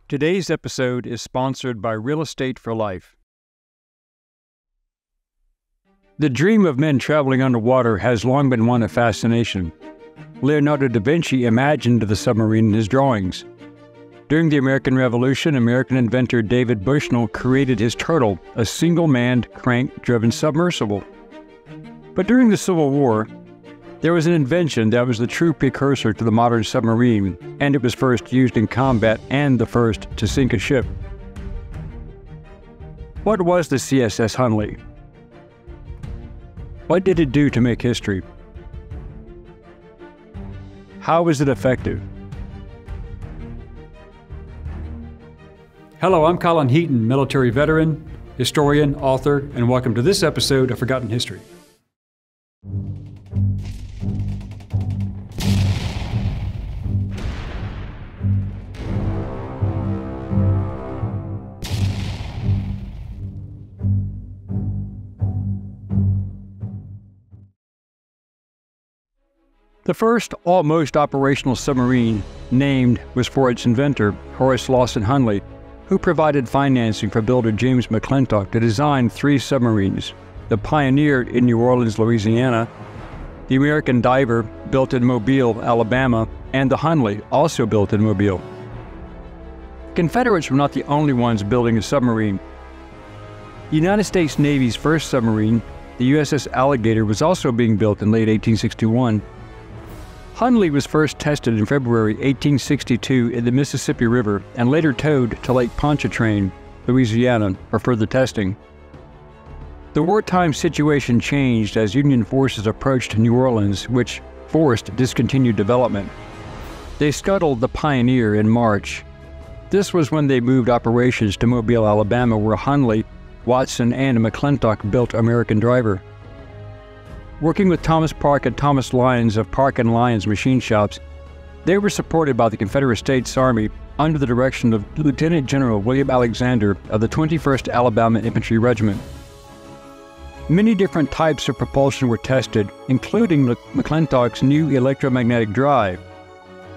Today's episode is sponsored by Real Estate for Life. The dream of men traveling underwater has long been one of fascination. Leonardo Da Vinci imagined the submarine in his drawings. During the American Revolution, American inventor David Bushnell created his turtle, a single-manned, crank-driven submersible. But during the Civil War, there was an invention that was the true precursor to the modern submarine, and it was first used in combat and the first to sink a ship. What was the CSS Hunley? What did it do to make history? How was it effective? Hello, I'm Colin Heaton, military veteran, historian, author, and welcome to this episode of Forgotten History. The first almost operational submarine named was for its inventor, Horace Lawson Hunley, who provided financing for builder James McClintock to design three submarines: the Pioneer in New Orleans, Louisiana, the American Diver, built in Mobile, Alabama, and the Hunley, also built in Mobile. Confederates were not the only ones building a submarine. The United States Navy's first submarine, the USS Alligator, was also being built in late 1861. Hunley was first tested in February 1862 in the Mississippi River and later towed to Lake Pontchartrain, Louisiana, for further testing. The wartime situation changed as Union forces approached New Orleans, which forced discontinued development. They scuttled the Pioneer in March. This was when they moved operations to Mobile, Alabama, where Hunley, Watson, and McClintock built American Diver. Working with Thomas Park and Thomas Lyons of Park and Lyons machine shops, they were supported by the Confederate States Army under the direction of Lieutenant General William Alexander of the 21st Alabama Infantry Regiment. Many different types of propulsion were tested, including McClintock's new electromagnetic drive.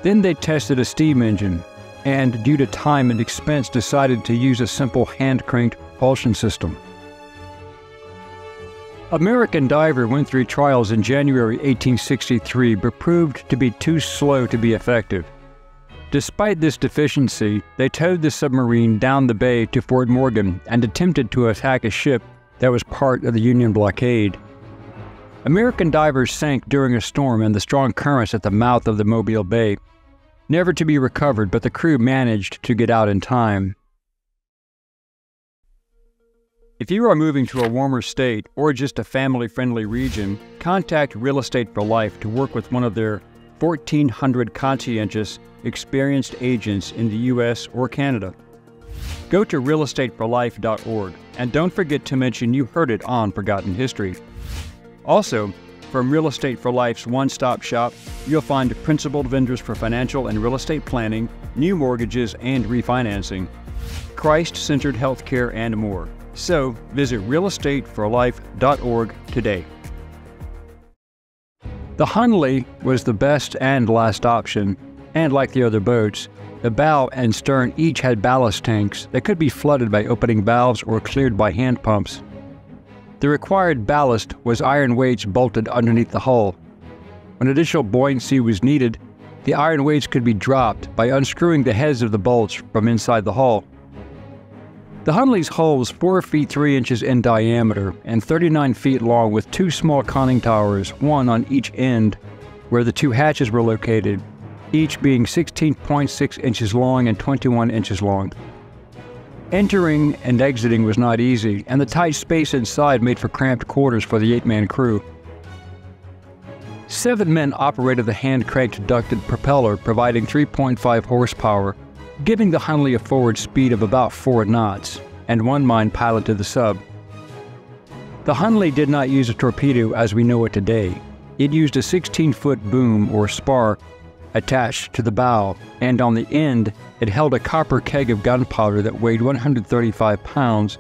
Then they tested a steam engine, and due to time and expense decided to use a simple hand-cranked propulsion system. American Diver went through trials in January 1863 but proved to be too slow to be effective. Despite this deficiency, they towed the submarine down the bay to Fort Morgan and attempted to attack a ship that was part of the Union blockade. American Diver sank during a storm and the strong currents at the mouth of the Mobile Bay, never to be recovered, but the crew managed to get out in time. If you are moving to a warmer state or just a family-friendly region, contact Real Estate for Life to work with one of their 1,400 conscientious, experienced agents in the U.S. or Canada. Go to realestateforlife.org and don't forget to mention you heard it on Forgotten History. Also, from Real Estate for Life's one-stop shop, you'll find principal vendors for financial and real estate planning, new mortgages and refinancing, Christ-centered healthcare, and more. So visit realestateforlife.org today. The Hunley was the best and last option, and like the other boats, the bow and stern each had ballast tanks that could be flooded by opening valves or cleared by hand pumps. The required ballast was iron weights bolted underneath the hull. When additional buoyancy was needed, the iron weights could be dropped by unscrewing the heads of the bolts from inside the hull. The Hunley's hull was 4 feet 3 inches in diameter and 39 feet long, with two small conning towers, one on each end, where the two hatches were located, each being 16.6 inches long and 21 inches long. Entering and exiting was not easy, and the tight space inside made for cramped quarters for the 8-man crew. 7 men operated the hand-cranked ducted propeller, providing 3.5 horsepower, giving the Hunley a forward speed of about 4 knots, and 1 man piloted the sub. The Hunley did not use a torpedo as we know it today. It used a 16-foot boom or spar attached to the bow, and on the end it held a copper keg of gunpowder that weighed 135 pounds,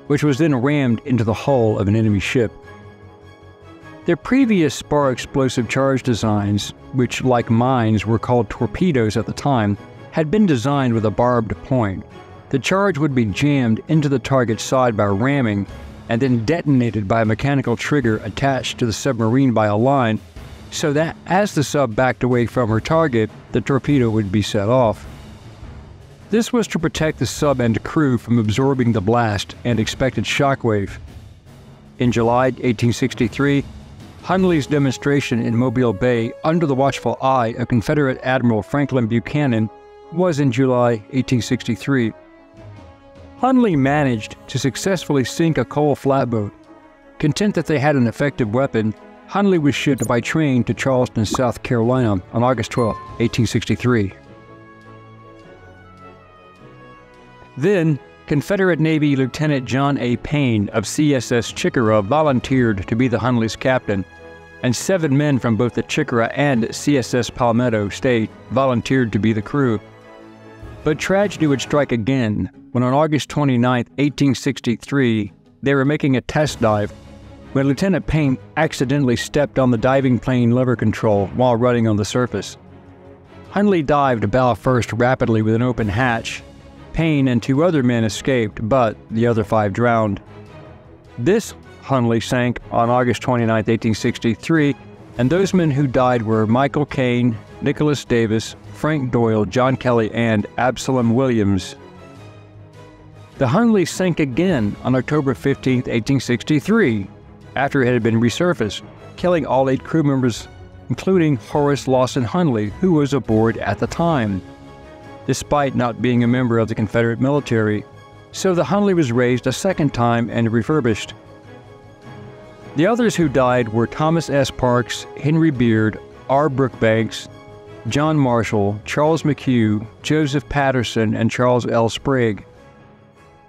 which was then rammed into the hull of an enemy ship. Their previous spar explosive charge designs, which like mines were called torpedoes at the time, had been designed with a barbed point. The charge would be jammed into the target's side by ramming and then detonated by a mechanical trigger attached to the submarine by a line, so that as the sub backed away from her target, the torpedo would be set off. This was to protect the sub and crew from absorbing the blast and expected shockwave. In July 1863, Hunley's demonstration in Mobile Bay under the watchful eye of Confederate Admiral Franklin Buchanan was in July 1863. Hunley managed to successfully sink a coal flatboat. Content that they had an effective weapon, Hunley was shipped by train to Charleston, South Carolina on August 12, 1863. Then, Confederate Navy Lieutenant John A. Payne of CSS Chicora volunteered to be the Hunley's captain, and 7 men from both the Chicora and CSS Palmetto State volunteered to be the crew. But tragedy would strike again when on August 29, 1863, they were making a test dive when Lieutenant Payne accidentally stepped on the diving plane lever control while running on the surface. Hunley dived bow first rapidly with an open hatch. Payne and 2 other men escaped, but the other 5 drowned. This Hunley sank on August 29, 1863, and those men who died were Michael Kane, Nicholas Davis, Frank Doyle, John Kelly, and Absalom Williams. The Hunley sank again on October 15, 1863, after it had been resurfaced, killing all 8 crew members, including Horace Lawson Hunley, who was aboard at the time, despite not being a member of the Confederate military. So the Hunley was raised a second time and refurbished. The others who died were Thomas S. Parks, Henry Beard, R. Brookbanks, John Marshall, Charles McHugh, Joseph Patterson, and Charles L. Sprague.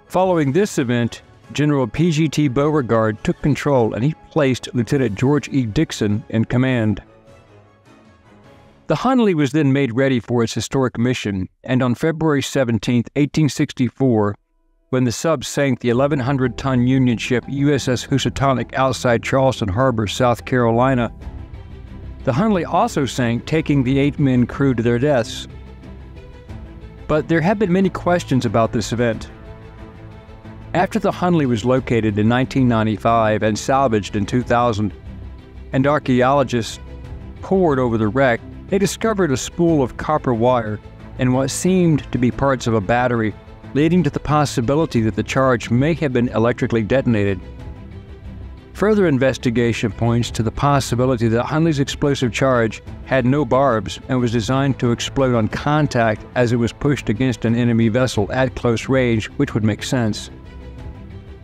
Following this event, General P.G.T. Beauregard took control and he placed Lieutenant George E. Dixon in command. The Hunley was then made ready for its historic mission, and on February 17, 1864, when the sub sank the 1,100-ton Union ship USS Housatonic outside Charleston Harbor, South Carolina, the Hunley also sank, taking the 8-men crew to their deaths. But there have been many questions about this event. After the Hunley was located in 1995 and salvaged in 2000, and archaeologists pored over the wreck, they discovered a spool of copper wire and what seemed to be parts of a battery, leading to the possibility that the charge may have been electrically detonated. Further investigation points to the possibility that Hunley's explosive charge had no barbs and was designed to explode on contact as it was pushed against an enemy vessel at close range, which would make sense.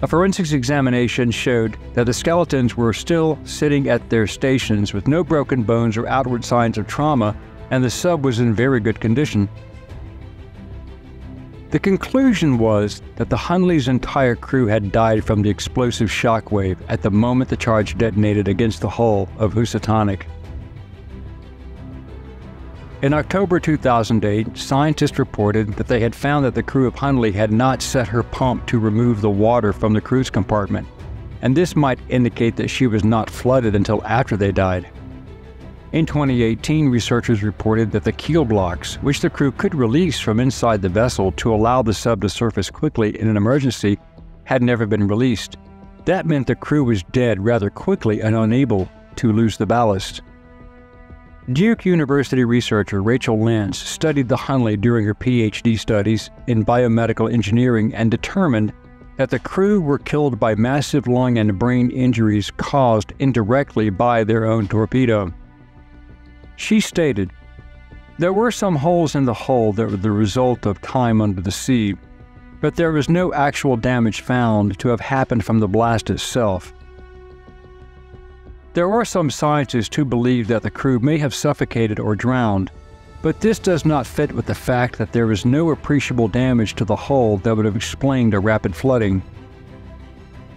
A forensics examination showed that the skeletons were still sitting at their stations with no broken bones or outward signs of trauma, and the sub was in very good condition. The conclusion was that the Hunley's entire crew had died from the explosive shockwave at the moment the charge detonated against the hull of Housatonic. In October 2008, scientists reported that they had found that the crew of Hunley had not set her pump to remove the water from the crew's compartment, and this might indicate that she was not flooded until after they died. In 2018, researchers reported that the keel blocks, which the crew could release from inside the vessel to allow the sub to surface quickly in an emergency, had never been released. That meant the crew was dead rather quickly and unable to lose the ballast. Duke University researcher Rachel Lance studied the Hunley during her PhD studies in biomedical engineering and determined that the crew were killed by massive lung and brain injuries caused indirectly by their own torpedo. She stated, "There were some holes in the hull that were the result of time under the sea, but there was no actual damage found to have happened from the blast itself. There are some scientists who believe that the crew may have suffocated or drowned, but this does not fit with the fact that there was no appreciable damage to the hull that would have explained a rapid flooding."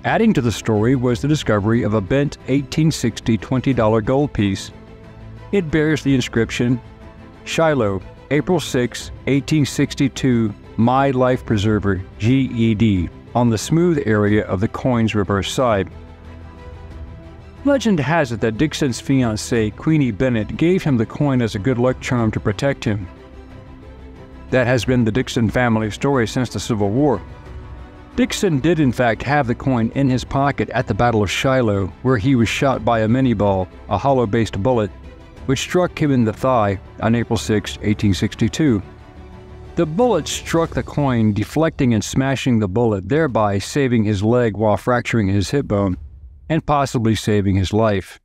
Adding to the story was the discovery of a bent 1860 $20 gold piece. It bears the inscription, "Shiloh, April 6, 1862, My Life Preserver, GED," on the smooth area of the coin's reverse side. Legend has it that Dixon's fiancée, Queenie Bennett, gave him the coin as a good luck charm to protect him. That has been the Dixon family story since the Civil War. Dixon did in fact have the coin in his pocket at the Battle of Shiloh, where he was shot by a mini-ball, a hollow-based bullet, which struck him in the thigh on April 6, 1862. The bullet struck the coin, deflecting and smashing the bullet, thereby saving his leg while fracturing his hip bone, and possibly saving his life.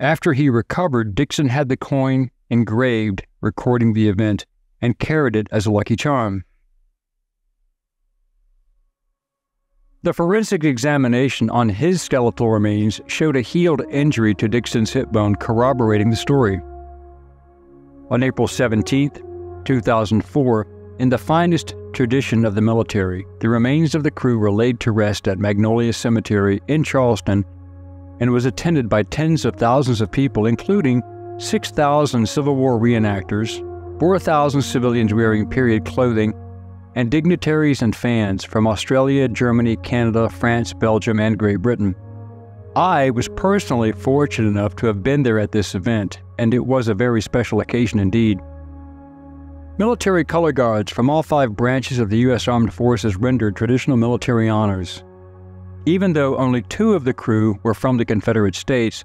After he recovered, Dixon had the coin engraved, recording the event, and carried it as a lucky charm. The forensic examination on his skeletal remains showed a healed injury to Dixon's hip bone, corroborating the story. On April 17, 2004, in the finest tradition of the military, the remains of the crew were laid to rest at Magnolia Cemetery in Charleston and was attended by tens of thousands of people, including 6,000 Civil War reenactors, 4,000 civilians wearing period clothing, and dignitaries and fans from Australia, Germany, Canada, France, Belgium, and Great Britain. I was personally fortunate enough to have been there at this event, and it was a very special occasion indeed. Military color guards from all 5 branches of the U.S. Armed Forces rendered traditional military honors. Even though only 2 of the crew were from the Confederate States,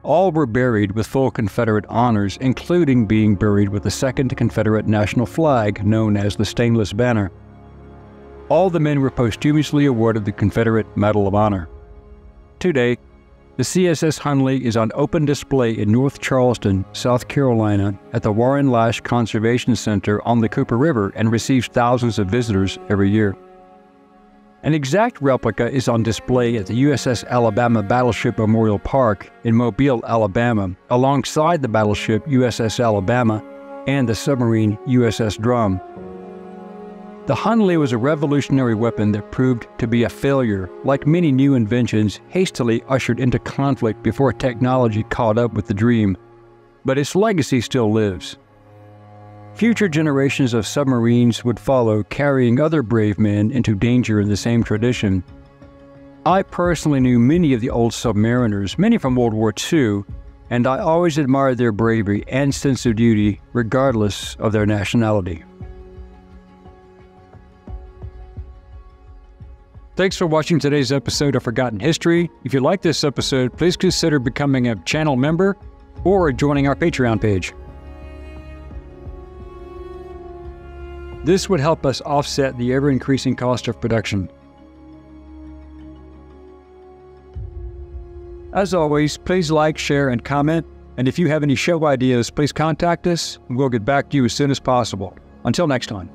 all were buried with full Confederate honors, including being buried with the 2nd Confederate national flag, known as the Stainless Banner. All the men were posthumously awarded the Confederate Medal of Honor. Today, the CSS Hunley is on open display in North Charleston, South Carolina, at the Warren Lash Conservation Center on the Cooper River and receives thousands of visitors every year. An exact replica is on display at the USS Alabama Battleship Memorial Park in Mobile, Alabama, alongside the battleship USS Alabama and the submarine USS Drum. The Hunley was a revolutionary weapon that proved to be a failure, like many new inventions hastily ushered into conflict before technology caught up with the dream. But its legacy still lives. Future generations of submarines would follow, carrying other brave men into danger in the same tradition. I personally knew many of the old submariners, many from World War II, and I always admired their bravery and sense of duty, regardless of their nationality. Thanks for watching today's episode of Forgotten History. If you like this episode, please consider becoming a channel member or joining our Patreon page. This would help us offset the ever-increasing cost of production. As always, please like, share, and comment. And if you have any show ideas, please contact us, and we'll get back to you as soon as possible. Until next time.